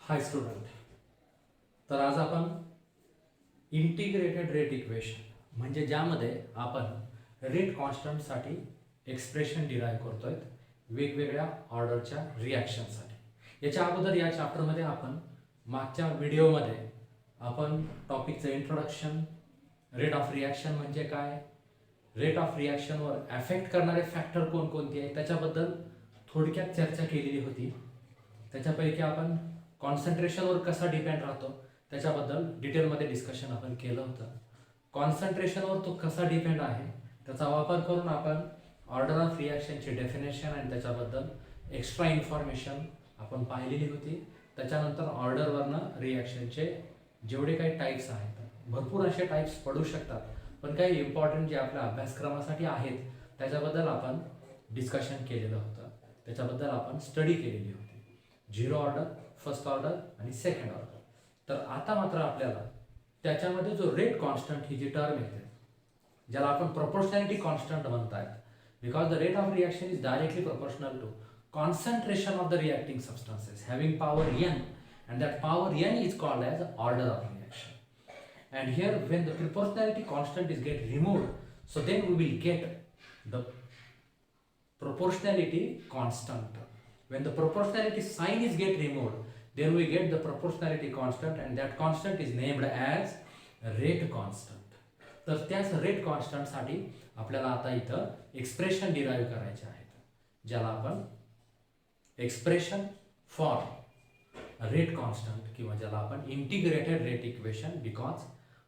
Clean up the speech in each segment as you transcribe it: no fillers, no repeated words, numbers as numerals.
हाय student. तर आज आपण इंटिग्रेटेड रेट इक्वेशन म्हणजे ज्यामध्ये आपण रेट कॉन्स्टंटसाठी एक्सप्रेशन डिराईव्ह करतोय वेगवेगळ्या ऑर्डरच्या रिॲक्शनसाठी. याच्या अगोदर या चॅप्टरमध्ये आपण मागच्या व्हिडिओमध्ये आपण टॉपिकचं इंट्रोडक्शन, रेट ऑफ रिॲक्शन म्हणजे काय, रेट ऑफ रिॲक्शनवर ॲफेक्ट करणारे फॅक्टर कोणकोणते आहे त्याच्याबद्दल थोडक्यात चर्चा केलेली होती. त्याच्यापैकी आपण कॉन्सन्ट्रेशनवर कसा डिपेंड राहतो त्याच्याबद्दल डिटेलमध्ये डिस्कशन आपण केलं होतं. कॉन्सन्ट्रेशनवर तो कसा डिपेंड आहे त्याचा वापर करून आपण ऑर्डर ऑफ रिॲक्शनची डेफिनेशन आणि त्याच्याबद्दल एक्स्ट्रा इन्फॉर्मेशन आपण पाहिलेली होती. त्याच्यानंतर ऑर्डरवरनं रिॲक्शनचे जेवढे काही टाईप्स आहेत, भरपूर असे टाईप्स पडू शकतात, पण काही इम्पॉर्टंट जे आपल्या अभ्यासक्रमासाठी आहेत त्याच्याबद्दल आपण डिस्कशन केलेलं होतं, त्याच्याबद्दल आपण स्टडी केलेली होती. झिरो ऑर्डर, फर्स्ट ऑर्डर आणि सेकंड ऑर्डर. तर आता मात्र आपल्याला त्याच्यामध्ये जो रेट कॉन्स्टंट ही जी टर्म येते ज्याला आपण प्रोपोर्शनॅलिटी कॉन्स्टंट म्हणतायत, because the rate of reaction is directly proportional to concentration of the reacting substances having power n, and that power n is called as order of reaction. And here when the proportionality constant is get removed, so then we will get the proportionality constant. When the proportionality sign is get removed, then we get the proportionality constant, and that constant is named as rate constant. तर त्याच rate constant साठी आपल्याला आता इथं expression derive करायचे आहेत, ज्याला आपण एक्सप्रेशन फॉर रेट कॉन्स्टंट किंवा ज्याला आपण integrated rate equation, because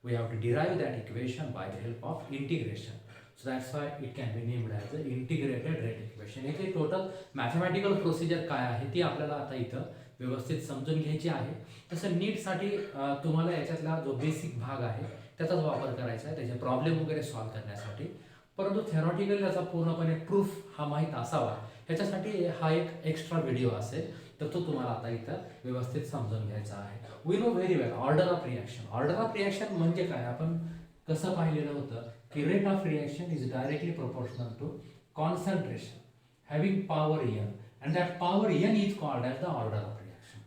we have to derive that equation by the help of integration. So that's why it can be named as the integrated rate equation. याची total mathematical procedure काय आहे ती आपल्याला आता इथं व्यवस्थित समजून घ्यायची आहे. तसं नीटसाठी तुम्हाला याच्यातला जो बेसिक भाग आहे त्याचाच वापर करायचा आहे त्याचे प्रॉब्लेम वगैरे सॉल्व्ह करण्यासाठी. परंतु थेरॉटिकली त्याचा पूर्णपणे प्रूफ हा माहीत असावा ह्याच्यासाठी हा एक एक्स्ट्रा व्हिडिओ असेल, तर तो तुम्हाला आता इथं व्यवस्थित समजून घ्यायचा आहे. We know very well order of reaction. ऑर्डर ऑफ रिॲक्शन म्हणजे काय, आपण कसं पाहिलेलं होतं की rate of reaction is directly proportional to concentration having power n, and that power n is called as the order of reaction.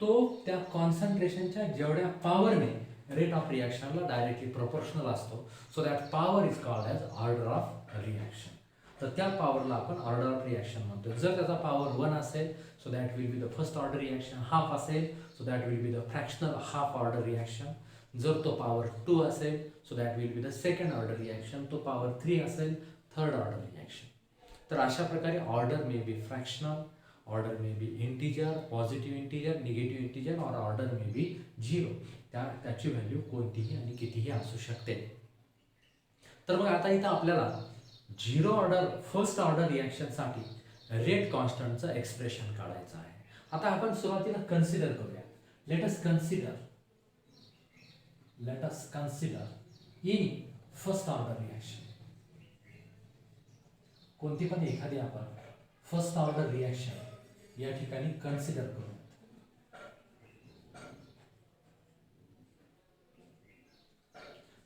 तो त्या कॉन्सन्ट्रेशनच्या जेवढ्या पॉवरने रेट ऑफ रिॲक्शनला डायरेक्टली प्रोपोर्शनल असतो, so that power is called as order of reaction. तर त्या पॉवरला आपण ऑर्डर ऑफ रिॲक्शन म्हणतो. जर त्याचा पॉवर 1 असेल so that will be the first order reaction, half असेल so that will be the fractional half order reaction. जर तो पॉवर 2 असेल so that will be the second order reaction. तो power 3 असेल थर्ड ऑर्डर रिॲक्शन. तर अशा प्रकारे order may be fractional, order may be integer, positive integer, negative integer, और order may be 0. त्याची व्हॅल्यू कोणतीही आणि कितीही असू शकते. तर मग आता इथं आपल्याला झिरो ऑर्डर फर्स्ट ऑर्डर रिॲक्शनसाठी रेट कॉन्स्टंटचं एक्सप्रेशन काढायचं आहे. आता आपण सुरुवातीला कन्सिडर करूया. Let us consider any first order reaction. कोणती पण एखादी आपण फर्स्ट ऑर्डर रिॲक्शन या ठिकाणी कन्सिडर करू.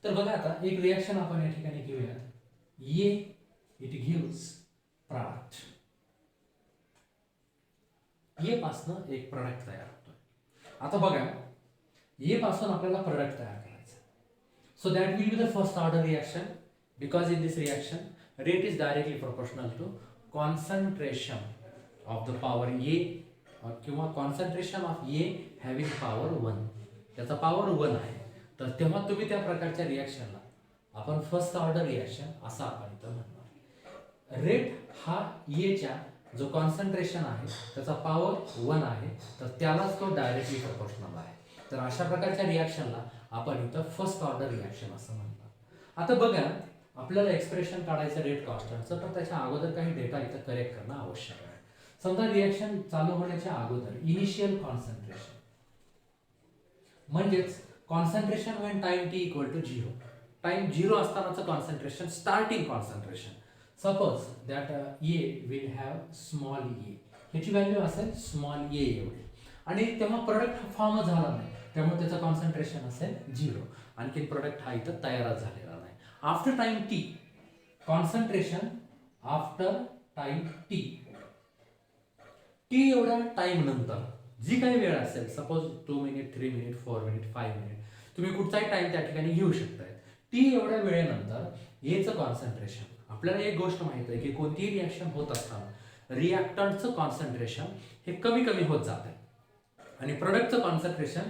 तर बघा आता एक रिॲक्शन आपण या ठिकाणी घेऊया. ये इट गिव्स प्रॉडक्ट. ये पासून एक प्रोडक्ट तयार होतोय. आता बघा ये पासून आपल्याला प्रोडक्ट तयार करायचं. So that will be the first order reaction, because in this reaction rate is directly proportional to concentration of the power A, किंवा concentration of A having power 1. त्याचा पॉवर 1 आहे. तर तेव्हा तुम्ही त्या प्रकारच्या रिॲक्शनला आपण फर्स्ट ऑर्डर रिॲक्शन असं आपण इथं म्हणणार. रेट हा एच्या जो कॉन्सन्ट्रेशन आहे त्याचा पॉवर 1 आहे, तर त्यालाच तो डायरेक्टली प्रोपोर्शनल आहे. तर अशा प्रकारच्या रिॲक्शनला आपण इथं फर्स्ट ऑर्डर रिॲक्शन असं म्हणणार. आता बघा आपल्याला एक्सप्रेशन काढायचं रेट कॉन्स्टंटचं, तर त्याच्या अगोदर काही डेटा इथं करेक्ट करणं आवश्यक आहे. समजा रिॲक्शन चालू होण्याच्या अगोदर इनिशियल कॉन्सन्ट्रेशन म्हणजेच concentration when time t equal to 0. Time 0 असतानाचं concentration, starting concentration. Suppose that A will have small a, ह्याची व्हॅल्यू असेल स्मॉल ए एवढी, आणि तेव्हा प्रोडक्ट फॉर्म झाला नाही, त्यामुळे त्याचं कॉन्सन्ट्रेशन असेल 0. आणखी प्रोडक्ट हा इथं तयारच झालेला नाही. After time T concentration, after time T एवढ्या टाइम नंतर जी काही वेळ असेल, suppose 2 minute, 3 minute, 4 minute, 5 minute, तुम्ही कुठचाही टाइम त्या ठिकाणी घेऊ शकताय. टी एवढ्या वेळेनंतर एचं कॉन्सन्ट्रेशन, आपल्याला एक गोष्ट माहित आहे की कोणतीही रिॲक्शन होत असताना रिॲक्टंटचं कॉन्सन्ट्रेशन हे कमी कमी होत जाते आणि प्रोडक्टचं कॉन्सन्ट्रेशन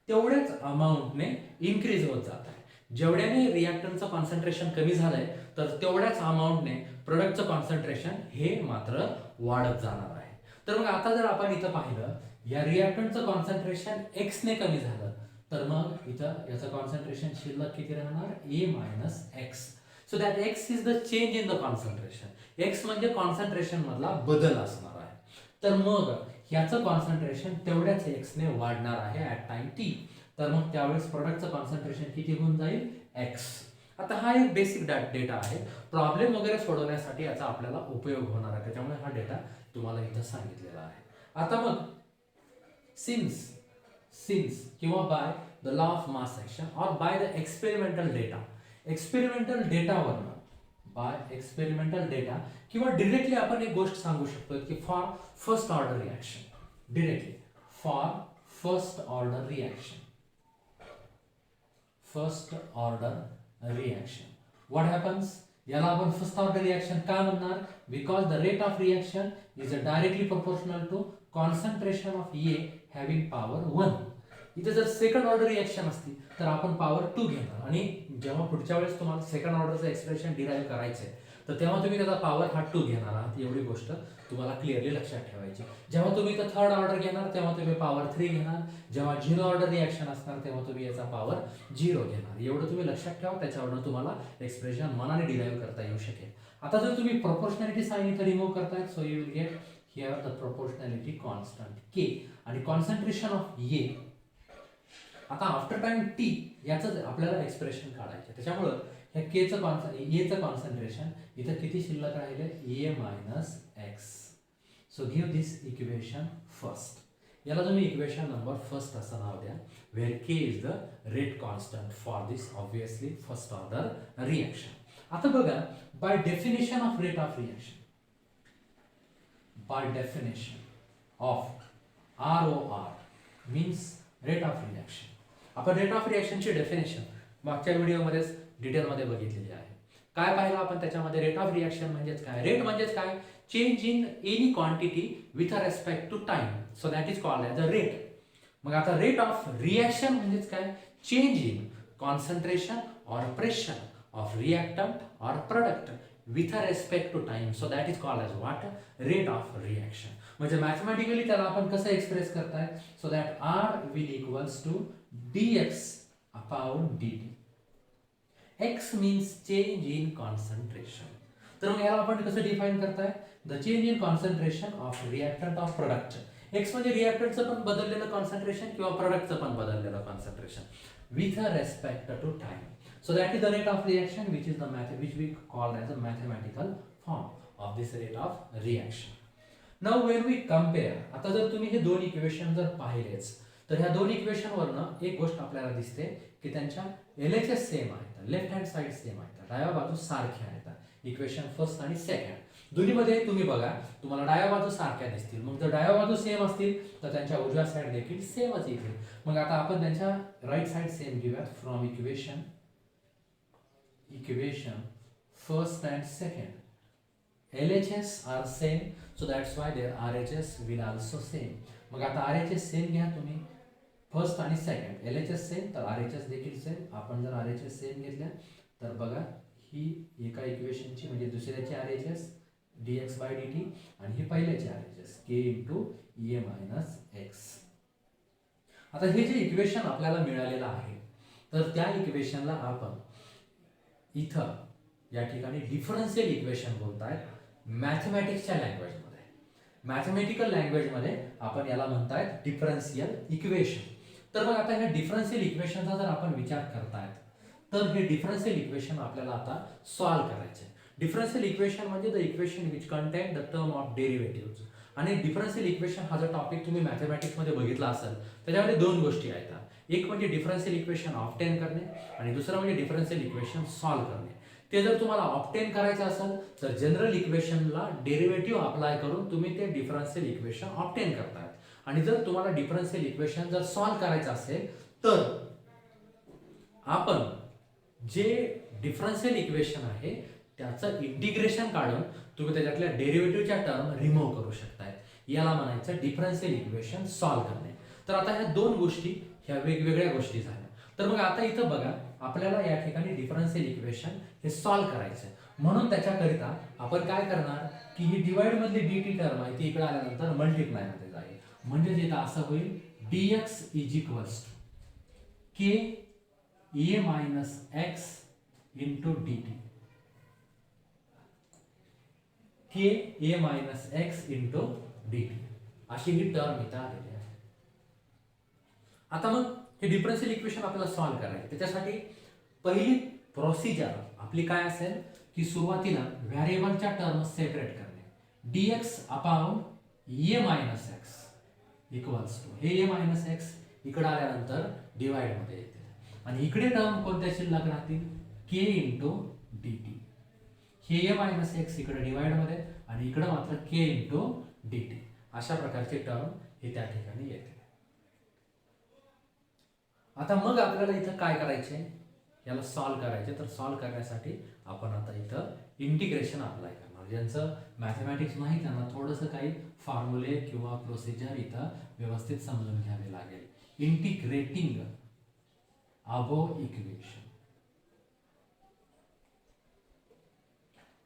तेवढ्याच अमाऊंटने इन्क्रीज होत जात आहे. जेवढ्याने रिॲक्टंटचं कॉन्सन्ट्रेशन कमी झालंय तर तेवढ्याच अमाऊंटने प्रोडक्टचं कॉन्सन्ट्रेशन हे मात्र वाढत जाणार आहे. तर मग आता जर आपण इथं पाहिलं, या रिॲक्टंटचं कॉन्सन्ट्रेशन x ने कमी झालं तर मग इथं याचं कॉन्सन्ट्रेशन शिल्लक किती राहणार, a minus x. So that x is the change in the concentration. x म्हणजे कॉन्सन्ट्रेशन मधला बदल असणार आहे. तर मग याचं कॉन्सन्ट्रेशन तेवढ्याच x ने वाढणार आहे ऍट टाइम t. तर मग त्यावेळेस प्रोडक्टचं कॉन्सन्ट्रेशन किती होऊन जाईल, x. आता हा एक बेसिक डेटा आहे. प्रॉब्लेम वगैरे सोडवण्यासाठी याचा आपल्याला उपयोग होणार आहे, त्याच्यामुळे हा डेटा तुम्हाला इथं सांगितलेला आहे. आता मग सिन्स किंवा by the law of mass action और by the experimental data, experimental डेटावरनं, बाय एक्सपेरिमेंटल डेटा किंवा डिरेक्टली आपण एक गोष्ट सांगू शकतो की for first order reaction, directly for first order reaction, first order reaction what happens, याला आपण फर्स्ट ऑर्डर रिॲक्शन का म्हणणार, because the rate of reaction is directly proportional to concentration of A having power 1. इथे जर second order reaction असती तर आपण power 2 घेणार आणि जेव्हा पुढच्या वेळेस तुम्हाला सेकंड ऑर्डरचं एक्सप्रेशन डिराईव्ह करायचं आहे तर तेव्हा तुम्ही त्याचा पॉवर हा 2 घेणार आहात. एवढी गोष्ट तुम्हाला क्लिअरली लक्षात ठेवायची. जेव्हा तुम्ही इथं थर्ड ऑर्डर घेणार तेव्हा तुम्ही पॉवर 3 घेणार. जेव्हा 0 ऑर्डर रिॲक्शन असणार तेव्हा तुम्ही याचा पॉवर 0 घेणार. एवढं तुम्ही लक्षात ठेवा, त्याच्यावरून तुम्हाला एक्सप्रेशन मनाने डिराईव्ह करता येऊ शकेल. आता जर तुम्ही प्रोपोर्शनॅलिटी साइन इथं रिमूव्ह करताय, so you will get here the proportionality constant K आणि कॉन्सन्ट्रेशन ऑफ ए. आता आफ्टर टाइम टी याचं आपल्याला एक्सप्रेशन काढायचं, त्याच्यामुळं ह्या एचं कॉन्सन्ट्रेशन इथं किती शिल्लक राहिले, a minus x. So give this equation first. याला तुम्ही इक्वेशन नंबर फर्स्ट असं नाव द्या, where k is the rate constant for this obviously first order reaction. आता बघा, by definition of rate of reaction, by definition of ROR means rate of reaction. आपण rate of रिॲक्शनची definition मागच्या व्हिडिओमध्येच डिटेलमध्ये बघितलेली आहे. काय पाहिलं आपण त्याच्यामध्ये, रेट ऑफ रिॲक्शन म्हणजेच काय, रेट म्हणजेच काय, change in any quantity with respect to time, so that is called as a rate. मग आता रेट ऑफ रिॲक्शन म्हणजेच काय, change in concentration or pressure of reactant or product with respect to time, so that is called as what, rate of reaction. म्हणजे mathematically त्याला आपण कसं express करताय, so that R will equals to dx upon dt. x means change in concentration. तर मग याला आपण कसं डिफाइन करताय, the change in concentration of reactant of product. x म्हणजे रिॲक्टंटचं पण बदललेलं कॉन्सन्ट्रेशन किंवा प्रोडक्टचं पण बदललेलं concentration with respect to time. So that is the rate of reaction which is the which we called as a mathematical form of this rate of reaction. Now when we compare, आता जर तुम्ही हे दोन equation जर पाहिलेच तर ह्या दोन इक्वेशनवरनं एक गोष्ट आपल्याला दिसते की त्यांच्या LHS सेम आहेत, लेफ्ट हँड साइड सेम आहेत, डाव्या बाजू सारख्या आहेत. इक्वेशन फर्स्ट आणि सेकंड दोन्हीमध्ये तुम्ही बघा, तुम्हाला डाव्या बाजू सारख्या दिसतील. मग जर डाव्या बाजू सेम असतील तर त्यांच्या उजव्या साइड देखील सेमच येतील. मग आता आपण त्यांच्या राईट साइड सेम घेऊयात. From equation first and second LHS are same, so that's why there RHS will also same. मग आता RHS सेम घ्या तुम्ही, फर्स्ट आणि सेकंड LHS सेम तर RHS देखील सेम. आपण जर RHS सेम घेतल्या तर बघा, ही एका इक्वेशनची म्हणजे दुसऱ्याची RHS dx by dt आणि ही पहिल्याची RHS k into e minus x. आता हे जे इक्वेशन आपल्याला मिळालेलं आहे तर त्या इक्वेशनला आपण इथं या ठिकाणी डिफरन्शियल इक्वेशन बोलतायत मॅथमॅटिक्सच्या लँग्वेजमध्ये. मॅथमॅटिकल लँग्वेजमध्ये आपण याला म्हणतायत डिफरन्शियल इक्वेशन. तर मग आता ह्या डिफरन्शियल इक्वेशनचा जर आपण विचार करतायत तर हे डिफरन्शियल इक्वेशन आपल्याला आता सॉल्व्ह करायचे. डिफरन्शियल इक्वेशन म्हणजे the equation which contain the term of derivatives. आणि डिफरन्शियल इक्वेशन हा जो टॉपिक तुम्ही मॅथमॅटिक्समध्ये बघितला असेल त्याच्यामध्ये दोन गोष्टी आहेत. एक म्हणजे डिफरन्शियल इक्वेशन ऑब्टेन करणे आणि दुसरं म्हणजे डिफरन्शियल इक्वेशन सॉल्व्ह करणे. ते जर तुम्हाला ऑब्टेन करायचं असेल तर जनरल इक्वेशनला डेरिव्हेटिव्ह अप्लाय करून तुम्ही ते डिफरन्शियल इक्वेशन ऑब्टेन करताय आणि जर तुम्हाला डिफरन्शियल इक्वेशन जर सॉल्व्ह करायचं असेल तर आपण जे डिफरन्शियल इक्वेशन आहे त्याचं इंटिग्रेशन काढून तुम्ही त्याच्यातल्या डेरिव्हेटिव्हच्या टर्म रिमूव्ह करू शकताय. याला म्हणायचं डिफरन्शियल इक्वेशन सॉल्व्ह करणे. तर आता ह्या दोन गोष्टी ह्या वेगवेगळ्या गोष्टी झाल्या. तर मग आता इथं बघा आपल्याला या ठिकाणी डिफरन्शियल इक्वेशन हे सॉल्व्ह करायचं आहे. म्हणून त्याच्याकरिता आपण काय करणार की ही डिवाइड मधली dt टर्म आहे ती इकडे आल्यानंतर मल्टिप्लाय मध्ये जाईल. म्हणजे इथं असं होईल dx is equals to k a minus x into dt. k a minus x into dt अशी ही टर्म इथं आलेली आहे. आता मग हे डिफरन्शियल इक्वेशन आपल्याला सॉल्व्ह करायचे. त्याच्यासाठी पहिली प्रोसिजर आपली काय असेल की सुरुवातीला व्हेरिएबलच्या टर्म सेपरेट करणे. dx upon a minus x equals to हे a मायनस x इकडे आल्यानंतर डिवाइड मध्ये येते आणि इकडे टर्म कोणत्या शिल्लक राहतील k इंटू dt. हे a मायनस x इकडे डिवाइड मध्ये आणि इकडे मात्र k इंटू dt अशा प्रकारचे टर्म हे त्या ठिकाणी येते. आता मग आपल्याला इथं काय करायचे याला सॉल्व्ह करायचे. तर सॉल्व्ह करण्यासाठी आपण आता इथं इंटिग्रेशन अप्लाय करणार. ज्यांचं मॅथमॅटिक्स नाही त्यांना थोडंसं काही फॉर्म्युले किंवा प्रोसिजर इथं व्यवस्थित समजून घ्यावे लागेल. Integrating above equation.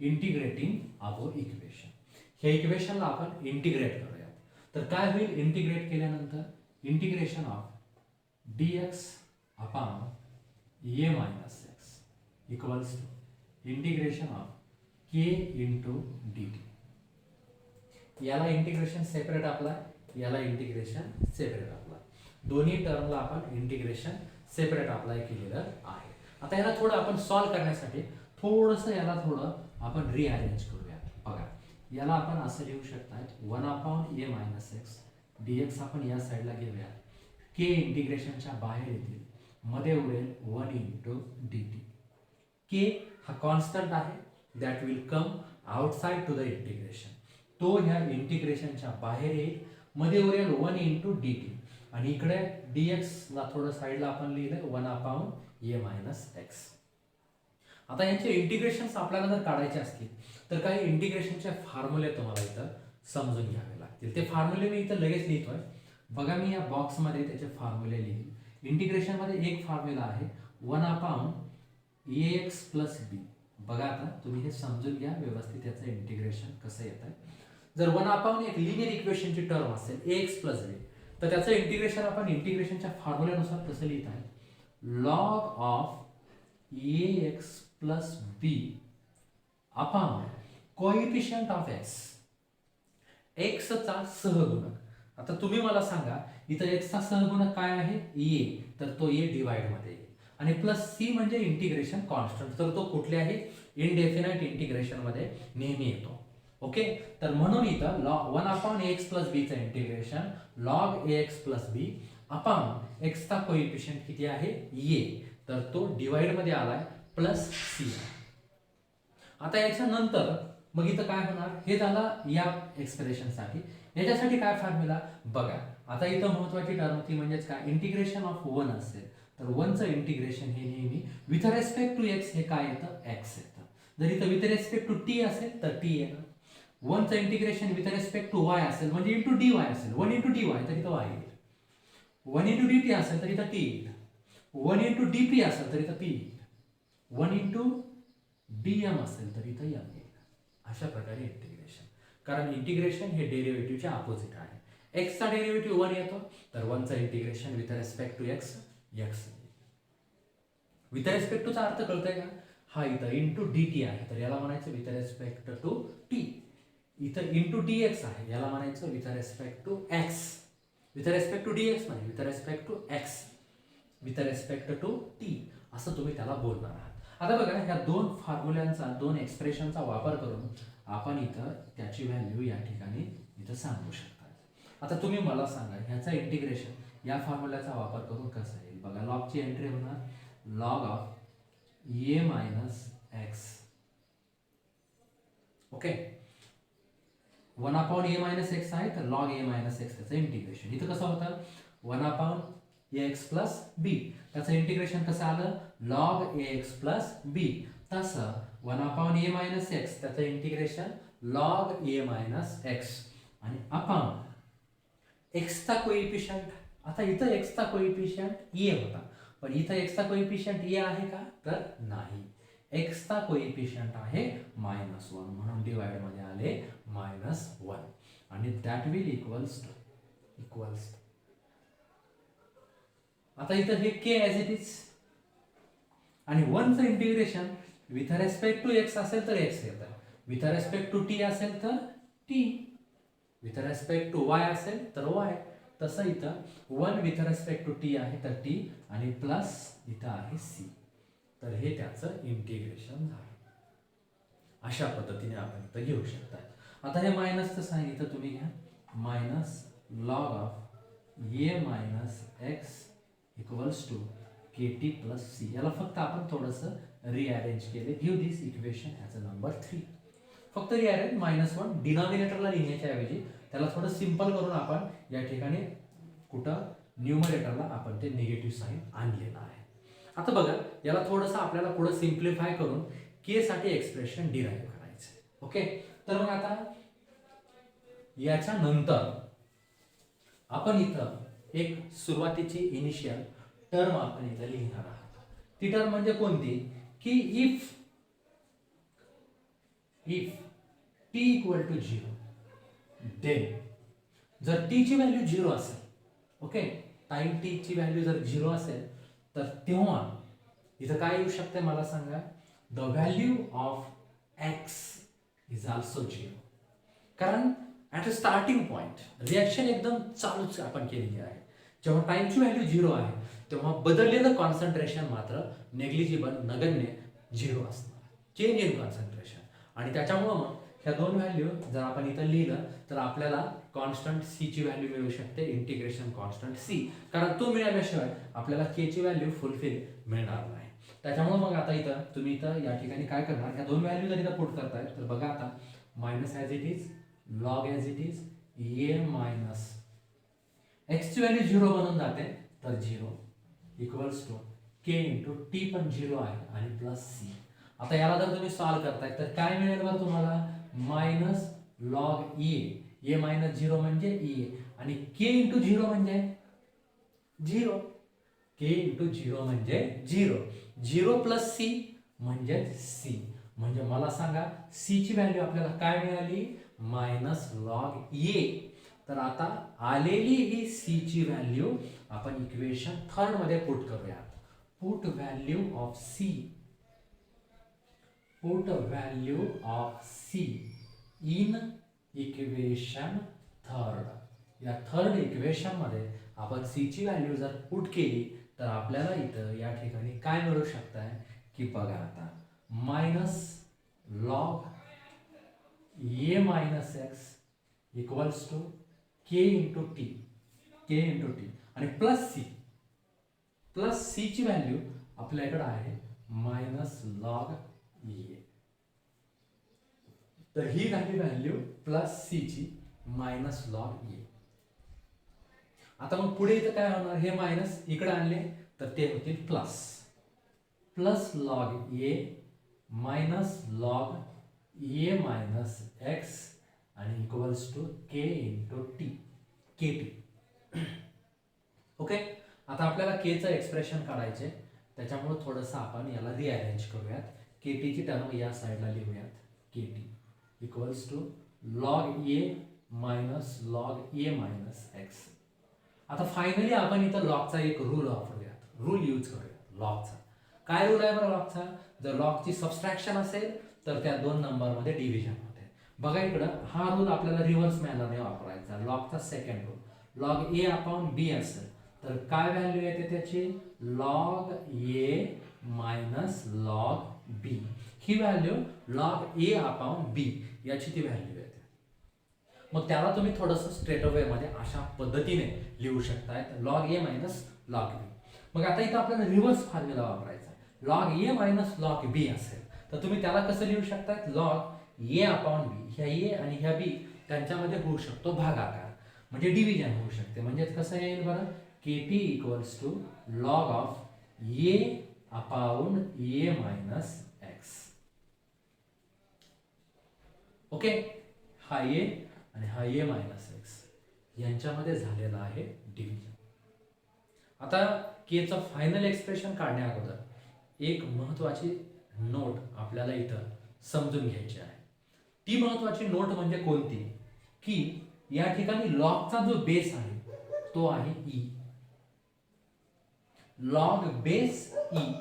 Integrating above equation हे इक्वेशनला आपण इंटिग्रेट करूयात. तर काय होईल इंटिग्रेट केल्यानंतर integration of dx upon a minus x equals to integration of k into dt. याला इंटिग्रेशन सेपरेट अप्लाय याला इंटिग्रेशन सेपरेट अप्लाय दोन्ही टर्मला आपण इंटिग्रेशन सेपरेट अप्लाय केलेलं आहे. आता याला थोडं आपण सॉल्व्ह करण्यासाठी थोडंसं याला थोडं आपण रिअरेंज करूया. बघा याला आपण असं लिहू शकता 1 upon a minus x dx आपण या साईडला घेऊया. k इंटिग्रेशनच्या बाहेर येतील मध्ये उरेल 1 इंटू dt. k हा कॉन्स्टंट आहे that will come outside to the integration. तो ह्या इंटिग्रेशनच्या बाहेर येईल मध्ये उरेल 1 इंटू dt आणि इकडे dx ला थोडं साईडला आपण लिहिलंय 1 अपॉन a मायनस x. आता यांचे इंटिग्रेशन्स आपल्याला जर काढायचे असतील तर काही इंटिग्रेशनचे फॉर्म्युले तुम्हाला इथं समजून घ्यावे लागतील. ते फॉर्म्युले मी इथं लगेच लिहितोय. बघा मी या बॉक्स मध्ये त्याचे फॉर्म्युले लिहिले. इंटिग्रेशन मध्ये एक फॉर्म्युला आहे 1 अपॉन ax प्लस b. बघा आता तुम्ही हे समजून घ्या व्यवस्थित याचं इंटिग्रेशन कसं येतं. जर 1 अपॉन एक लिनियर इक्वेशनची टर्म असेल ax प्लस b तर त्याचं इंटिग्रेशन आपण इंटिग्रेशनच्या फॉर्म्युल्यानुसार कसं लिहित आहे log of ax plus b upon coefficient of x चा सहगुणक. आता तुम्ही मला सांगा इथं x चा सहगुणक काय आहे a तर तो a डिवाइड मध्ये आणि प्लस c म्हणजे इंटिग्रेशन कॉन्स्टंट तर तो कुठले आहे इनडेफिनाइट इंटिग्रेशन मध्ये नेहमी येतो. ओके तर म्हणून इथं 1 अपॉन ax प्लस b चं integration log ax plus b upon x चा कोएफिशियंट किती आहे a तर तो डिवाइड मध्ये आलाय प्लस c. आता याच्या नंतर मग इथं काय होणार हे झालं या एक्सप्रेशन साठी. याच्यासाठी काय फॉर्म्युला बघा. आता इथं महत्त्वाची टर्म ती म्हणजेच काय इंटिग्रेशन ऑफ 1 असेल तर 1 चं इंटिग्रेशन हे नेहमी विथ रेस्पेक्ट टू x हे काय येतं x येतं. जर इथं विथ रेस्पेक्ट टू t असेल तर t येणार. 1 चं integration with respect to y असेल म्हणजे इंटू dy असेल 1 इंटू dy तर इथं y येईल. 1 इंटू dt असेल तर इथं t येईल. 1 इंटू dp असेल तर इथं p येईल. 1 इंटू dm असेल तर इथं m येईल. अशा प्रकारे इंटिग्रेशन कारण इंटिग्रेशन हे डेरिव्हेटिव्हच्या अपोजिट आहे. x चा डेरिव्हेटिव्ह 1 येतो तर 1 चा integration with respect to x with respect to चा अर्थ कळतोय का हा इथं इंटू dt आहे तर याला म्हणायचं विथ रेस्पेक्ट टू t. इथं इंटू dx आहे याला म्हणायचं with respect to x. With respect to dx नाही with respect to x with respect to t असं तुम्ही त्याला बोलणार आहात. आता बघा ह्या दोन फॉर्म्युल्यांचा दोन एक्सप्रेशनचा वापर करून आपण इथं त्याची व्हॅल्यू या ठिकाणी इथं सांगू शकता. आता तुम्ही मला सांगा ह्याचा इंटिग्रेशन या फॉर्म्युल्याचा वापर करून कसं येईल. बघा लॉगची एंट्री होणार log of a minus x. Okay 1 upon A minus x आहे तर लॉग ए मायनस एक्स त्याचं इंटिग्रेशन. इथं कसं होतं 1 अपॉन ए एक्स प्लस बी त्याचं इंटिग्रेशन कसं आलं लॉग ए एक्स प्लस बी. तसं 1 अपॉन ए मायनस एक्स त्याचं इंटिग्रेशन लॉग ए मायनस एक्स आणि अपॉन एक्सचा कोइफिशियंट. आता इथं एक्सचा कोइफिशियंट ए होता पण इथं एक्सचा कोइफिशियंट ए आहे का तर नाही. एक्सचा कोइफिशियंट आहे -1 म्हणून डिवाइड मध्ये आले -1 आणि दॅट विल इक्वल्स आता इथं हे के ॲज इट इज आणि 1चं integration with respect to x असेल तर एक्स येतं, विथ रेस्पेक्ट टू टी असेल तर t, with respect to y असेल तर वाय. तसं इथं 1 विथ रेस्पेक्ट टू टी आहे तर टी आणि प्लस इथं आहे सी. तर हे त्याचं इंटिग्रेशन झालं. अशा पद्धतीने आपण इथं घेऊ शकता. आता हे मायनसचं साइन इथं तुम्ही घ्या minus log of a minus x equals to k t plus c. याला फक्त आपण थोडंसं रिअरेंज केले. Give this equation as a number 3. फक्त रिअरेंज -1 डिनॉमिनेटरला लिहिण्याच्या ऐवजी त्याला थोडं सिंपल करून आपण या ठिकाणी कुठं न्यूमरेटरला आपण ते निगेटिव्ह साइन आणलेलं आहे. आता बघा याला थोडंसं आपल्याला पुढे सिम्प्लिफाय करून के साठी एक्सप्रेशन डिराईव्ह करायचं. ओके तर मग आता याच्या नंतर आपण इथं एक सुरुवातीची इनिशियल टर्म आपण इथं लिहिणार आहोत. ती टर्म म्हणजे कोणती की if t equal to 0 then जर टी ची व्हॅल्यू 0 असेल, ओके टाइम टी ची व्हॅल्यू जर 0 असेल तर तेव्हा इथं काय येऊ शकते मला सांगा the value of x is also 0. कारण at a starting point reaction एकदम चालूच आपण केलेली आहे. जेव्हा टाइमची व्हॅल्यू 0 आहे तेव्हा बदललेलं कॉन्सन्ट्रेशन मात्र नेग्लिजिबल नगण्य 0 असणार, चेंज इन कॉन्सन्ट्रेशन. आणि त्याच्यामुळं मग ह्या दोन व्हॅल्यू जर आपण इथं लिहिलं तर आपल्याला कॉन्स्टंट सी ची व्हॅल्यू मिळू शकते, इंटिग्रेशन कॉन्स्टंट सी. कारण तो मिळाल्याशिवाय आपल्याला के ची व्हॅल्यू फुलफिल मिळणार नाही. त्याच्यामुळे मग आता इथं तुम्ही इथं या ठिकाणी काय करणार ह्या दोन व्हॅल्यू जर इथं पुट करताय तर बघा आता minus as it is log as it is a minus x ची व्हॅल्यू 0 बनून जाते तर 0 equals to k into t पण 0 आहे आणि प्लस सी. आता याला जर तुम्ही सॉल्व करताय तर काय मिळेल बरं तुम्हाला मायनस लॉग ए मायनस 0 म्हणजे ए आणि के इंटू 0 म्हणजे 0, के इंटू 0 म्हणजे 0 प्लस सी म्हणजे सी. म्हणजे मला सांगा सी ची व्हॅल्यू आपल्याला काय मिळाली मायनस लॉग ए. तर आता आलेली ही सी ची व्हॅल्यू आपण इक्वेशन 3 मध्ये पुट करूयात. Put value of c in equation 3. या थर्ड इक्वेशन मध्ये आपण सी ची व्हॅल्यू जर पुट केली तर आपल्याला इथं या ठिकाणी काय मिळू शकतंय की बघा आता minus log A minus x equals to k into t आणि प्लस सी ची व्हॅल्यू आपल्याकडे आहे मायनस लॉग ए. तर ही झाली व्हॅल्यू प्लस सी ची मायनस लॉग ए. आता मग पुढे इथं काय होणार हे मायनस इकडे आणले तर ते होतील प्लस लॉग ए मायनस लॉग ए मायनस एक्स आणि equals to k into t k t. Okay आता आपल्याला के चं एक्सप्रेशन काढायचे त्याच्यामुळे थोडंसं आपण याला रिअरेंज करूयात. के टी ची टर्म या साईडला लिहूयात K t equals to log A minus log A minus x. आता फायनली आपण इथं लॉगचा एक रूल वापरूयात, रूल यूज करूयात लॉगचा. काय रूल आहे बरं लॉगचा जर लॉगची सबस्ट्रॅक्शन असेल तर त्या दोन नंबरमध्ये डिव्हिजन होते. बघा इकडं हा रूल आपल्याला रिव्हर्स मॅनरने वापरायचा. लॉगचा सेकंड रूल लॉग ए अपॉन बी असेल तर काय व्हॅल्यू येते त्याची लॉग ए मायनस लॉग बी. ही व्हॅल्यू लॉग ए अपॉन बी याची ती व्हॅल्यू येते. मग त्याला तुम्ही थोडंसं स्ट्रेट अवे मध्ये अशा पद्धतीने लिहू शकताय लॉग ए मायनस लॉग बी. मग आता इथं आपल्याला रिव्हर्स फॉर्म्युला वापरायचा. लॉग ए मायनस लॉग बी असेल तर तुम्ही त्याला कसं लिहू शकताय लॉग ए अपॉन बी. ह्या ए आणि ह्या बी त्यांच्यामध्ये होऊ शकतो भागाकार, म्हणजे डिव्हिजन होऊ शकते. म्हणजेच कसं येईल बरं, KT equals to log of a upon A minus x. Okay, हा ए आणि हा ए मायनस एक्स यांच्यामध्ये झालेला आहे डिव्हिजन. आता केचं फायनल एक्सप्रेशन काढण्या अगोदर एक महत्वाची नोट आपल्याला इथं समजून घ्यायची आहे. ती महत्वाची नोट म्हणजे कोणती, की या ठिकाणी लॉगचा जो बेस आहे तो आहे ई, लॉग बेस ई.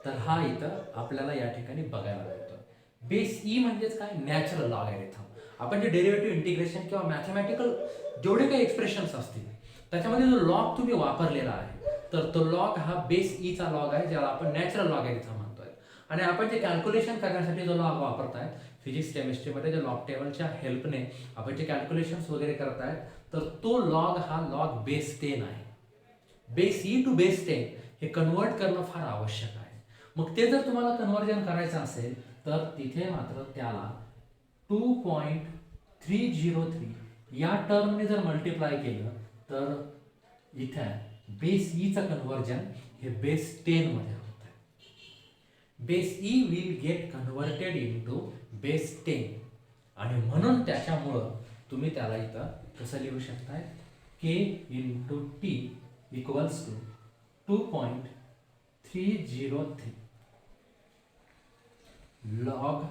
तर हा इथं आपल्याला या ठिकाणी बघायला मिळतो. बेस ई म्हणजेच काय, नॅचरल लॉगॅरिथम. आपण जे डेरिव्हेटिव्ह इंटिग्रेशन किंवा मॅथमॅटिकल जेवढे काही एक्सप्रेशन्स असतील त्याच्यामध्ये जो लॉग तुम्ही वापरलेला आहे, तर तो लॉग हा बेस ई चा लॉग आहे, ज्याला आपण नॅचरल लॉगॅरिथम म्हणतोय. आणि आपण जे कॅल्क्युलेशन करण्यासाठी जो लॉग वापरताय फिजिक्स केमिस्ट्रीमध्ये जे लॉग टेबलच्या हेल्पने आपण जे कॅल्क्युलेशन्स वगैरे करताय, तर तो लॉग हा लॉग बेस 10 आहे. बेस ई टू बेस 10 हे कन्वर्ट करणं फार आवश्यक आहे. मग ते जर तुम्हाला कन्वर्जन करायचं असेल तर तिथे मात्र त्याला 2.303 या टर्मने जर मल्टिप्लाय केलं तर इथे बेस ई चं कन्वर्जन हे बेस 10 मध्ये होत आहे. Base E will get converted into base 10 आणि म्हणून त्याच्यामुळं तुम्ही त्याला इथं कसं लिहू शकताय, k into t equals to 2.303 log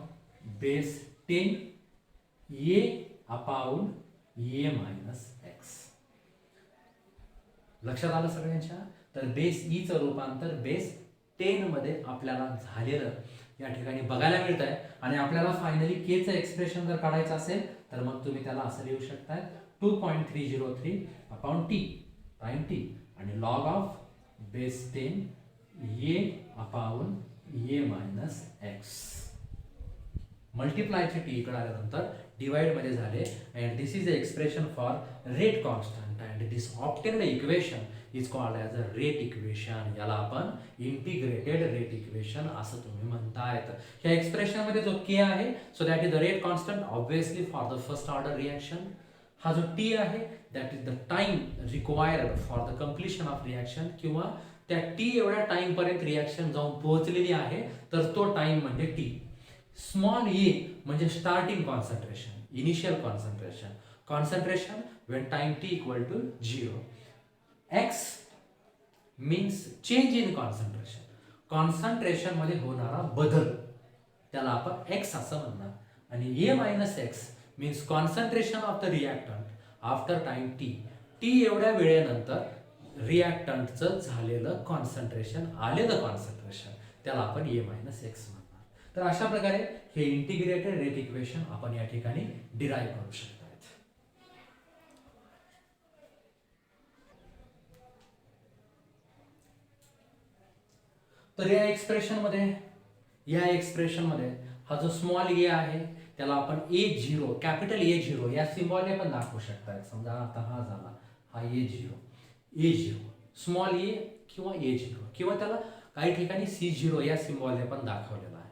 base 10 A upon A minus x. लक्षात आलं सगळ्यांच्या? तर बेस ई चं रूपांतर बेस 10 मध्ये आपल्याला झालेलं या ठिकाणी बघायला मिळत आहे. आणि आपल्याला फायनली के चं एक्सप्रेशन जर काढायचं असेल तर मग तुम्ही त्याला असं लिहू शकताय 2.303 अपॉन टी टाइम टी आणि log of base 10 A upon A minus x. मल्टिप्लायचे टी इकडे आल्यानंतर डिवाइड मध्ये झाले. And this is a expression for rate constant and this obtained equation is called as a rate equation. याला आपण integrated rate equation असं तुम्ही म्हणतायत. ह्या एक्सप्रेशन मध्ये जो के आहे so that is the rate constant obviously for the first order reaction. हा जो टी आहे that is the time required for the completion of reaction, किंवा त्या टी एवढ्या टाइम पर्यंत रिएक्शन जाऊन पोहोचलेली आहे तर तो टाइम म्हणजे टी. स्मॉल ए म्हणजे starting concentration, initial concentration, concentration when time t equal to 0. X means change in concentration, concentration मध्ये होणारा बदल, त्याला आपण एक्स असं म्हणणार. आणि A minus x means concentration of the reactant after time t. T एवढ्या वेळेनंतर रिएक्टंटचं झालेलं कॉन्सन्ट्रेशन, आलेलं कॉन्सन्ट्रेशन, त्याला आपण ए मायनस एक्स म्हणणार. तर अशा प्रकारे हे इंटिग्रेटेड रेट इक्वेशन आपण या ठिकाणी डिराईव्ह करू शकतो. तर या एक्सप्रेशन मध्ये हा जो स्मॉल ए आहे त्याला आपण A0 कॅपिटल A0 या सिम्बॉलने पण दाखवू शकताय. समजा आता हा झाला हा A0 स्मॉल ए किंवा A0, किंवा त्याला काही ठिकाणी C0 या सिम्बॉलने पण दाखवलेला आहे.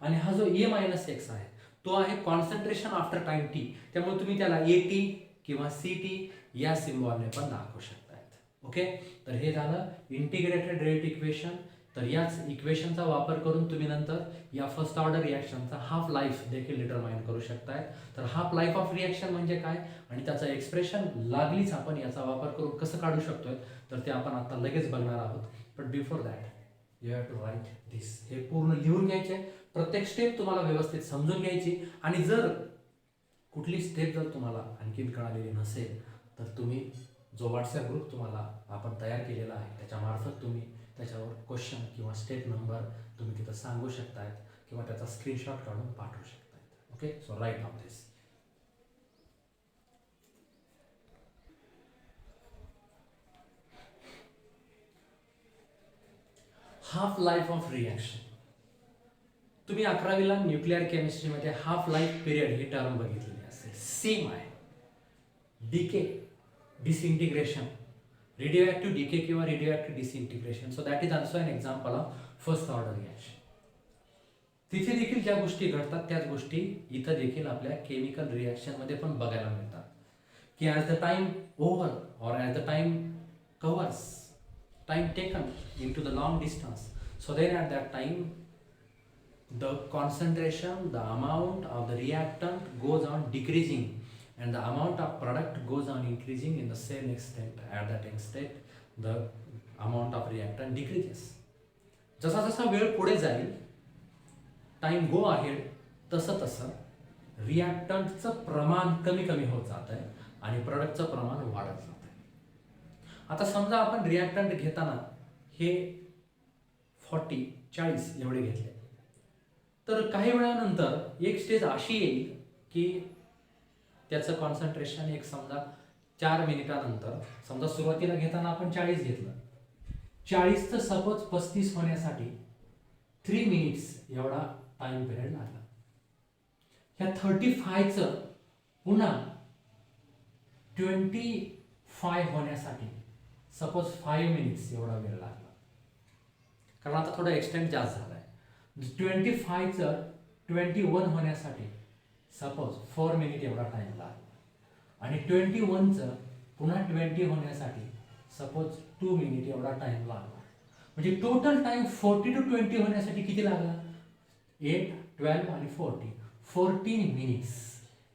आणि हा जो ए मायनस एक्स आहे तो आहे कॉन्सन्ट्रेशन आफ्टर टाइम टी, त्यामुळे तुम्ही त्याला AT किंवा CT या सिम्बॉलने पण दाखवू शकतायत. ओके, तर हे झालं इंटिग्रेटेड रेट इक्वेशन. तर याच इक्वेशनचा वापर करून तुम्ही नंतर या फर्स्ट ऑर्डर रिएक्शनचा हाफ लाईफ देखील डिटरमाइन करू शकताय. तर हाफ लाईफ ऑफ रिएक्शन म्हणजे काय आणि त्याचं एक्सप्रेशन लागलीच आपण याचा वापर करून कसं काढू शकतोय तर ते आपण आता लगेच बघणार आहोत. But before that you have to write this. हे पूर्ण लिहून घ्यायचे, प्रत्येक स्टेप तुम्हाला व्यवस्थित समजून घ्यायची. आणि जर कुठली स्टेप जर तुम्हाला आणखीन कळालेली नसेल तर तुम्ही जो व्हॉट्सॲप ग्रुप तुम्हाला आपण तयार केलेला आहे त्याच्यामार्फत तुम्ही त्याच्यावर क्वेश्चन किंवा स्टेप नंबर तुम्ही तिथं सांगू शकतायत किंवा त्याचा स्क्रीनशॉट काढून पाठवू शकतायत. Okay, so write on this. Half life of reaction. तुम्ही 11वीला न्यूक्लिअर केमिस्ट्रीमध्ये हाफ लाईफ पिरियड ही टर्म बघितलेली असेल. सेम आहे. डीके, डिसइंटिग्रेशन, रेडिओएक्टिव्ह डीके किंवा radioactive disintegration. So that is also an example of first order reaction. तिथे देखील ज्या गोष्टी घडतात त्याच गोष्टी इथं देखील आपल्या केमिकल रिॲक्शनमध्ये पण बघायला मिळतात की ॲज द टाइम ओव्हर और as the time covers time taken into the long distance, so then at that time the concentration, the amount of the reactant goes on decreasing and the amount of product goes on increasing in the same extent. At that extent the amount of reactant decreases. जसा जसा वेळ पुढे जाईल, time go ahead, तसं तसं रिॲक्टंटचं प्रमाण कमी कमी होत जात आहे आणि प्रोडक्टचं प्रमाण वाढत जातं. आता समजा आपण रिॲक्टंट घेताना हे 40 एवढे घेतले, तर काही वेळानंतर एक स्टेज अशी येईल की त्याचं कॉन्सन्ट्रेशन एक समजा 4 मिनिटानंतर, समजा सुरुवातीला घेताना आपण 40 घेतलं, 40चं सपोज 35 होण्यासाठी 3 मिनिट्स एवढा टाइम पिरियड लागला. ह्या 35चं पुन्हा 25 होण्यासाठी सपोज 5 मिनिट्स एवढा वेळ लागला, कारण आता थोडा एक्सटेंड जास्त झाला आहे. 25चं 21 होण्यासाठी सपोज 4 मिनिट एवढा टाइम लागला आणि 21चं पुन्हा 20 होण्यासाठी सपोज 2 मिनिट एवढा टाइम लागला. म्हणजे टोटल टाइम 40 to 20 होण्यासाठी किती लागला? 8, 12 आणि 14 मिनिट्स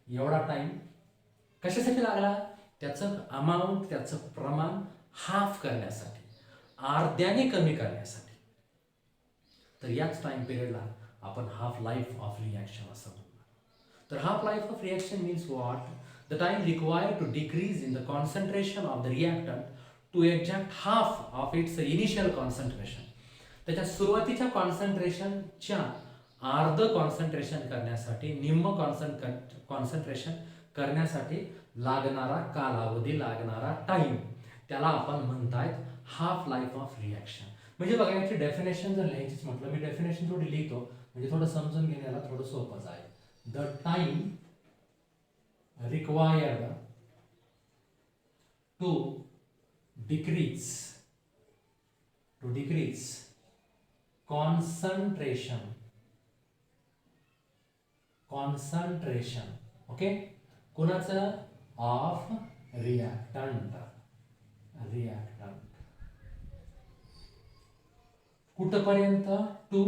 एवढा टाइम कशासाठी लागला? त्याचं अमाऊंट, त्याचं प्रमाण हाफ करण्यासाठी, अर्ध्याने कमी करण्यासाठी. तर याच टाइम पिरियडला आपण हाफ लाईफ ऑफ रिॲक्शन असं म्हणतो. तर half life of reaction means what? The time required to decrease in the concentration of the reactant to exact half of its initial concentration. त्याच्या सुरुवातीच्या कॉन्सन्ट्रेशनच्या अर्ध कॉन्सन्ट्रेशन करण्यासाठी, निम्म कॉन्सन्ट्रेशन करण्यासाठी लागणारा कालावधी, लागणारा टाइम, त्याला आपण म्हणतायत हाफ लाईफ ऑफ रिॲक्शन. म्हणजे बघा, याची डेफिनेशन जर लिहायचीच म्हटलं, मी डेफिनेशन थोडी लिहितो म्हणजे थोडं समजून घेण्याला थोडं सोपं जाईल. The time required to decrease concentration okay, कोणाचं? Of reactant. कुठपर्यंत? To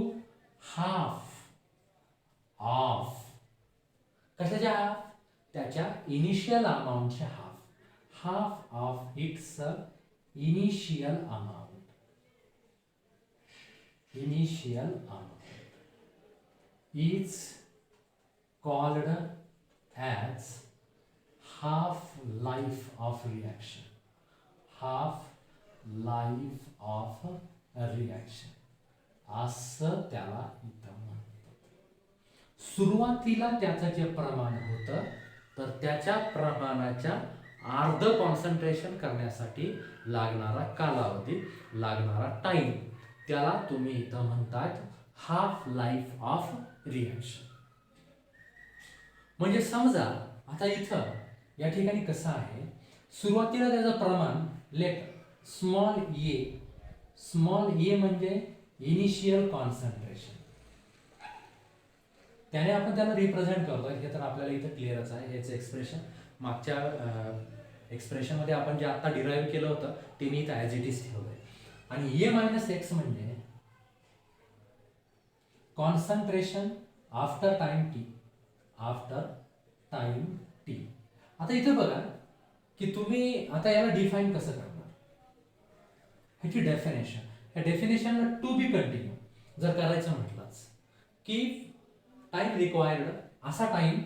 half of. कशाच्या हाफ? त्याच्या इनिशियल अमाऊंटच्या half of its initial amount is called as half life of reaction. असं त्याला इथं म्हणतात. सुरुवातीला त्याचं जे प्रमाण होतं, तर त्याच्या प्रमाणाच्या अर्ध कॉन्सन्ट्रेशन करण्यासाठी लागणारा कालावधी, लागणारा टाइम, त्याला तुम्ही इथं म्हणतात हाफ लाईफ ऑफ रिॲक्शन. म्हणजे समजा आता इथं या ठिकाणी कसं आहे, सुरुवातीला त्याचं प्रमाण लेट स्मॉल ए म्हणजे इनिशियल कॉन्सन्ट्रेशन, त्याने आपण त्याला रिप्रेझेंट करतोय. हे तर आपल्याला इथं क्लिअरच आहे. याचं एक्सप्रेशन मागच्या एक्सप्रेशनमध्ये आपण जे आता डिराईव्ह केलं होतं ते मी इथं ॲज इट इज ठेवलंय. आणि ए मायनस एक्स म्हणजे कॉन्सन्ट्रेशन आफ्टर टाइम टी. आता इथे बघा की तुम्ही आता याला डिफाईन कसं करणार, ह्याची डेफिनेशन, ह्या डेफिनेशनला टू बी कंटिन्यू जर करायचं म्हटलंच की टाइम रिक्वायर्ड असा टाइम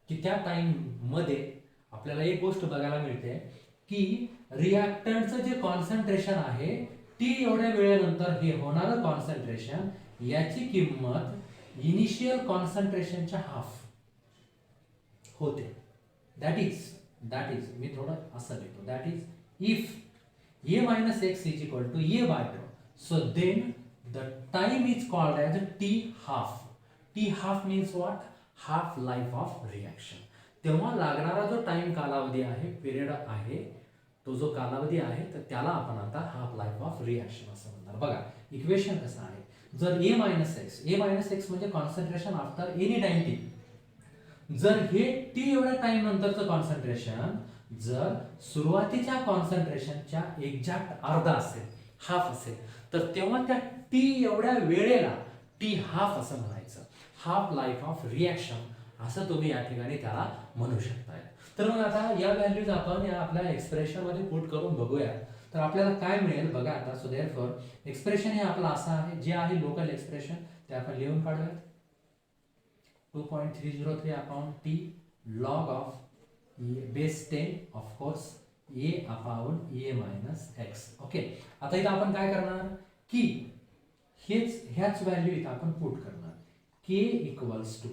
की त्या टाइम मध्ये आपल्याला एक गोष्ट बघायला मिळते की रिॲक्टंटचं जे कॉन्सन्ट्रेशन आहे टी एवढ्या वेळेनंतर हे होणारं कॉन्सन्ट्रेशन, याची किंमत इनिशियल कॉन्सन्ट्रेशनच्या हाफ होते. दॅट इज मी थोडं असं लिहितो, that is if a minus x is equal to a by 2, so then the time is called as t half. T half means what? Half life of reaction. तेव्हा लागणारा जो time कालावधी आहे, period आहे, तो जो कालावधी आहे तर त्याला आपण आता हाफ लाईफ ऑफ रिॲक्शन असं म्हणणार. बघा इक्वेशन कसं आहे, जर a मायनस एक्स म्हणजे concentration after any time T, जर हे टी एवढ्या टाइम नंतरचं कॉन्सन्ट्रेशन जर सुरुवातीच्या कॉन्सन्ट्रेशनच्या एक्झॅक्ट अर्धा असेल, हाफ असेल, तर तेव्हा त्या टी एवढ्या वेळेला टी हाफ असं म्हणायचं. हाफ लाईफ ऑफ रिॲक्शन असं तुम्ही या ठिकाणी त्याला म्हणू शकताय. तर मग आता या व्हॅल्यूज आपण या आपल्या एक्सप्रेशन मध्ये पुट करून बघूया. तर आपल्याला काय मिळेल बघा आता. सो देअरफॉर एक्सप्रेशन हे आपलं असं आहे, जे आहे लोकल एक्सप्रेशन ते आपण लिहून काढूया. 2.303 upon T log of base 10 of course a upon a minus x. Okay, आता इथं आपण काय करणार की ह्याच व्हॅल्यू इथं आपण पुट करणार. k equals to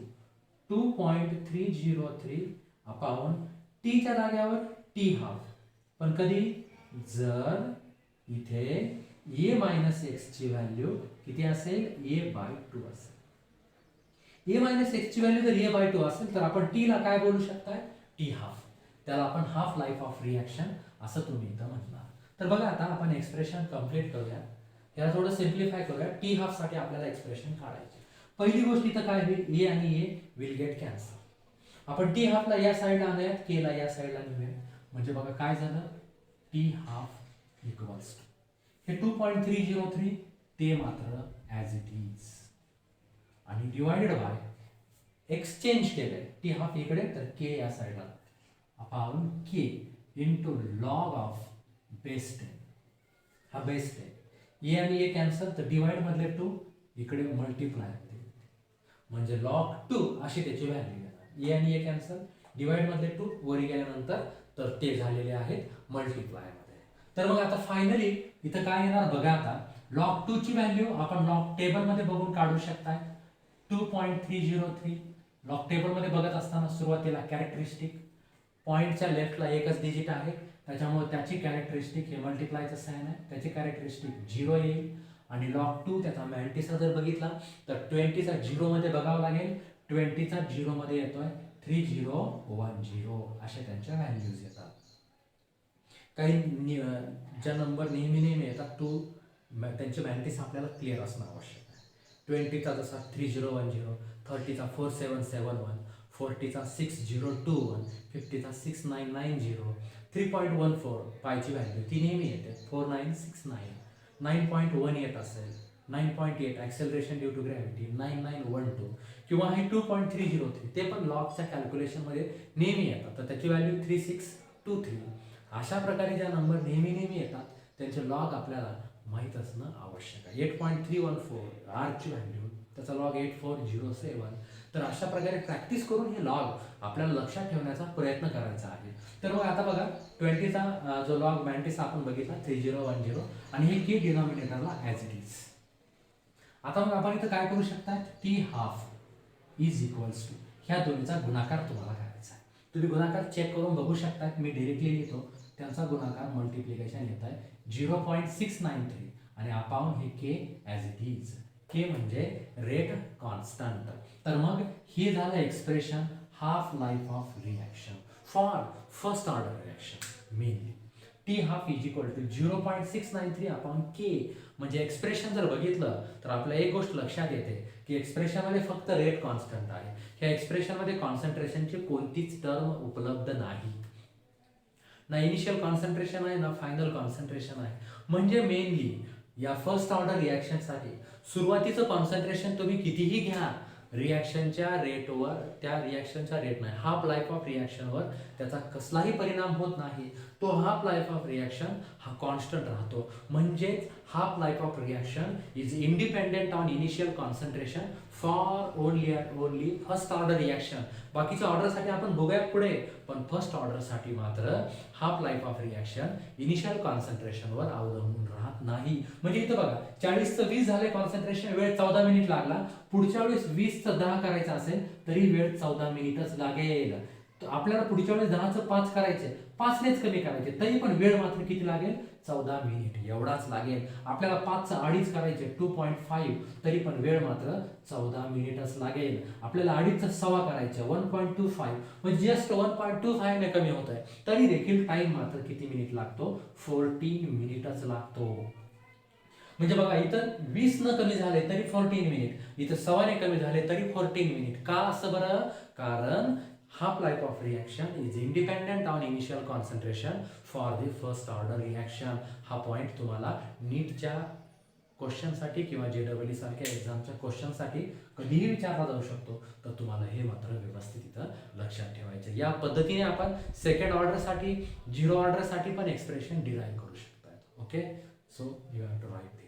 2.303 upon t च्या जाग्यावर टी हाफ, पण कधी जर इथे a मायनस एक्स ची व्हॅल्यू किती असेल, a/2 असेल. a मायनस एक्स ची व्हॅल्यू जर a/2 असेल तर आपण t ला काय बोलू शकताय, टी हाफ. त्याला आपण हाफ लाईफ ऑफ रिॲक्शन असं तुम्ही इथं म्हणणार. तर बघा आता आपण एक्सप्रेशन कंप्लीट करूया. याला थोडं सिम्प्लिफाय करूया. टी हाफ साठी आपल्याला एक्सप्रेशन काढायचे. पहिली गोष्ट इथं काय होईल, ए आणि ए विल गेट कॅन्सल. आपण टी हाफला या साईडला आणूयात, के ला या साईडला नेऊया. म्हणजे बघा काय झालं, टी हाफ इक्वल्स टू हे 2.303 ते मात्र ॲज इट इज आणि डिवाइडेड बाय एक्सचेंज केलंय, टी हाफ इकडे तर के या साईडला upon K into log of base 10. हा बेस 10, ए आणि ए कॅन्सल तर डिवाइड मधले 2 इकडे मल्टिप्लाय होते, म्हणजे लॉग 2 अशी त्याची व्हॅल्यू येणार. ए आणि ए कॅन्सल, डिवाइड मधले 2 वरी गेल्यानंतर तर ते झालेले आहेत मल्टिप्लाय मध्ये. तर मग आता फायनली इथं काय येणार बघा. आता लॉग 2 ची व्हॅल्यू आपण लॉग टेबल मध्ये बघून काढू शकताय. 2.303 लॉग टेबल मध्ये बघत असताना सुरुवातीला कॅरेक्टरिस्टिक पॉइंटच्या लेफ्टला एकच डिजिट आहे, त्याच्यामुळे त्याची कॅरेक्टरिस्टिक हे मल्टिप्लायचं साइन आहे, त्याची कॅरेक्टरिस्टिक 0 येईल. आणि लॉग 2 त्याचा मॅल्टिसचा जर बघितला तर 20 चा 0 मध्ये बघावं लागेल. 20 चा 0 मध्ये येतोय 3010 अशा त्यांच्या व्हॅल्यूज येतात. काही ज्या नंबर नेहमी येतात तो त्यांचे मॅल्टिस आपल्याला क्लिअर असणं आवश्यक आहे. 20 चा जसा 3010, 30 चा 4771, 40 चा 6021, 50 चा 6990, 3.14 पायची व्हॅल्यू ती नेहमी येते 4969, 9.1 येत असेल, 9.8 ॲक्सेलरेशन ड्यू टू ग्रॅव्हिटी 9912 किंवा हे 2.303 ते पण लॉगच्या कॅल्क्युलेशनमध्ये नेहमी येतात, तर त्याची व्हॅल्यू 3623. अशा प्रकारे ज्या नंबर नेहमी येतात त्यांचे लॉग आपल्याला माहीत असणं आवश्यक आहे. 8.314 आरची व्हॅल्यू, त्याचा लॉग 8407. तर अशा प्रकारे प्रॅक्टिस करून हे लॉग आपल्याला लक्षात ठेवण्याचा प्रयत्न करायचा आहे. तर मग आता बघा 20चा जो लॉग मॅन्टिस आपण बघितला 3010 आणि हे के डिनॉमिनेटरला ॲज इट इज. आता मग आपण इथं काय करू शकता, t half is equals to ह्या दोन्हीचा गुणाकार तुम्हाला करायचा आहे. तुम्ही गुणाकार चेक करून बघू शकता. मी डायरेक्टली लिहितो, त्यांचा गुणाकार मल्टिप्लिकेशन येत आहे 0.693 आणि अपॉन हे K as it is. K म्हणजे रेट कॉन्स्टंट. तर मग हे झालं expression half life of reaction for first order reaction mainly. T half is equal to 0.693 upon K. म्हणजे एक्सप्रेशन जर बघितलं तर आपल्याला एक गोष्ट लक्षात येते की एक्सप्रेशनमध्ये फक्त रेट कॉन्स्टंट आहे. ह्या एक्सप्रेशनमध्ये कॉन्सन्ट्रेशनची कोणतीच टर्म उपलब्ध नाही, ना इनिशियल कॉन्सन्ट्रेशन आहे ना फायनल कॉन्सन्ट्रेशन आहे. म्हणजे मेनली या फर्स्ट ऑर्डर रिॲक्शनसाठी सुरुवातीचं कॉन्सन्ट्रेशन तुम्ही कितीही घ्या, रिॲक्शनच्या रेटवर, त्या रिॲक्शनचा रेट नाही, हाफ लाईफ ऑफ रिॲक्शनवर त्याचा कसलाही परिणाम होत नाही. तो हाफ लाईफ ऑफ रिॲक्शन हा कॉन्स्टंट राहतो. म्हणजेच half life of reaction is independent on initial concentration for only first order reaction. बाकीच्या ऑर्डरसाठी आपण बघूया पुढे, पण फर्स्ट ऑर्डरसाठी मात्र half life of reaction initial कॉन्सन्ट्रेशनवर अवलंबून राहत नाही. म्हणजे इथं बघा 40चं 20 झाले कॉन्सन्ट्रेशन, वेळ 14 मिनिट लागला. पुढच्या वेळेस 20चं 10 करायचं असेल तरी वेळ 14 मिनिटच लागेल. आपल्याला पुढच्या वेळेस 10चं 5 करायचे, 5नेच कमी करायचे, तरी पण वेळ मात्र किती लागेल, 14 मिनिट एवढाच लागेल. आपल्याला 5चं 2.5 करायचे 2.5, तरी पण वेळ मात्र 14 मिनिटच लागेल. आपल्याला 2.5चं 1.25 करायचे 1.25, म्हणजे जस्ट 1.25 ने कमी होत आहे, तरी देखील टाइम मात्र किती मिनिट लागतो, 14 मिनिटच लागतो. म्हणजे बघा इथं 20 न कमी झाले तरी 14 मिनिट, इथं 1.25 कमी झाले तरी 14 मिनिट. का असं बरं? कारण half life of reaction is independent on initial concentration for the first order reaction. हा पॉइंट तुम्हाला नीटच्या क्वेश्चनसाठी किंवा JEE सारख्या एक्झामच्या क्वेश्चनसाठी कधीही विचारला जाऊ शकतो. तर तुम्हाला हे मात्र व्यवस्थित इथं लक्षात ठेवायचं. या पद्धतीने आपण सेकंड ऑर्डरसाठी, झिरो ऑर्डरसाठी पण एक्सप्रेशन डिराईव्ह करू शकतो. Okay, so you have to right